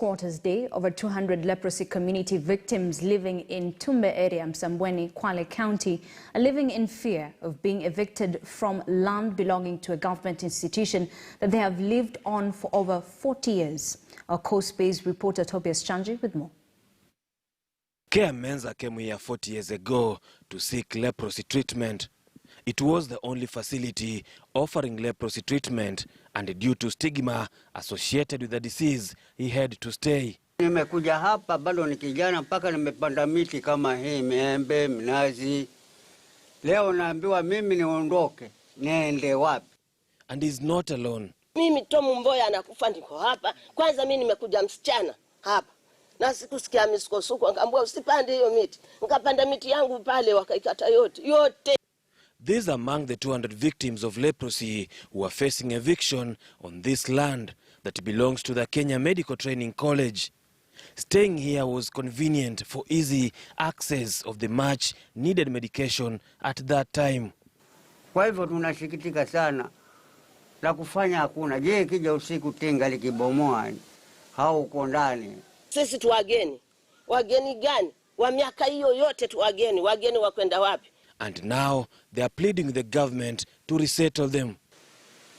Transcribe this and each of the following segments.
Quarters Day, over 200 leprosy community victims living in Tumbe area, Msambweni, Kwale County, are living in fear of being evicted from land belonging to a government institution that they have lived on for over 40 years. Our coast-based reporter Tobias Chanji with more. Care Menza came here 40 years ago to seek leprosy treatment. It was the only facility offering leprosy treatment, and due to stigma associated with the disease, he had to stay. Nimekuja hapa bado ni kijana mpaka nimepanda miti kama hii, miembe, mnazi. Leo naambiwa mimi niondoke, niende wapi? And he's not alone. Mimi Tomu Mboya anakufa niko hapa. Kwanza mimi nimekuja msichana hapa. Na sikusikia misukosuko, nikaambiwa usipande hiyo miti. Nikapanda miti yangu pale wakaikata yote. These are among the 200 victims of leprosy who are facing eviction on this land that belongs to the Kenya Medical Training College. Staying here was convenient for easy access of the much needed medication at that time. Kwa hivyo tunashikitika sana. La kufanya hakuna. Je, kija usiku tenga likibomoa hauko ndani. Sisi tu wageni. Wageni gani? Wa miaka hiyo yote tu wageni. Wageni wakwenda wapi? And now they are pleading with the government to resettle them.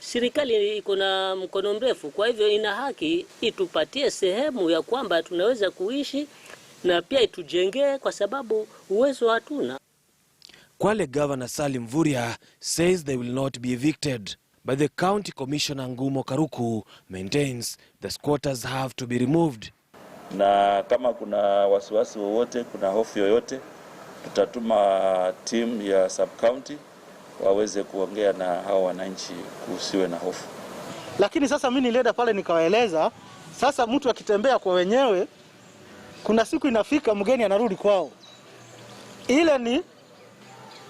Serikali iko na mkono mrefu, kwa hivyo ina haki itupatie sehemu ya kwamba tunaweza kuishi na pia itujengee, kwa sababu uwezo hatuna. Kwale Governor Salim Vuria says they will not be evicted, but the County Commissioner Ngumo Karuku maintains the squatters have to be removed. Na kama kuna wasiwasi wowote, kuna hofu yoyote, tutatuma team ya sub-county waweze kuongea na hao wananchi kusiwe na hofu. Lakini sasa mimi nilienda pale nikawaeleza, sasa mtu akitembea kwa wenyewe, kuna siku inafika mgeni anarudi kwao. Ile ni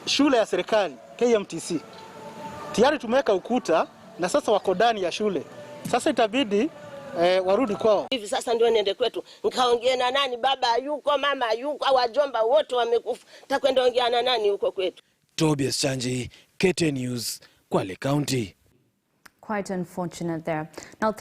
shule ya serikali, KMTC. Tayari tumeweka ukuta na sasa wako ndani ya shule. Sasa itabidi warudi kwao. Hivi sasa ndio niende kwetu. Nikaongea na nani? Baba hayuko, mama hayuko, wajomba wote wamekufa. Nitakwenda ongea na nani huko kwetu? Tobias Chanji, KTN News, Kwale County. Quite unfortunate there. Now,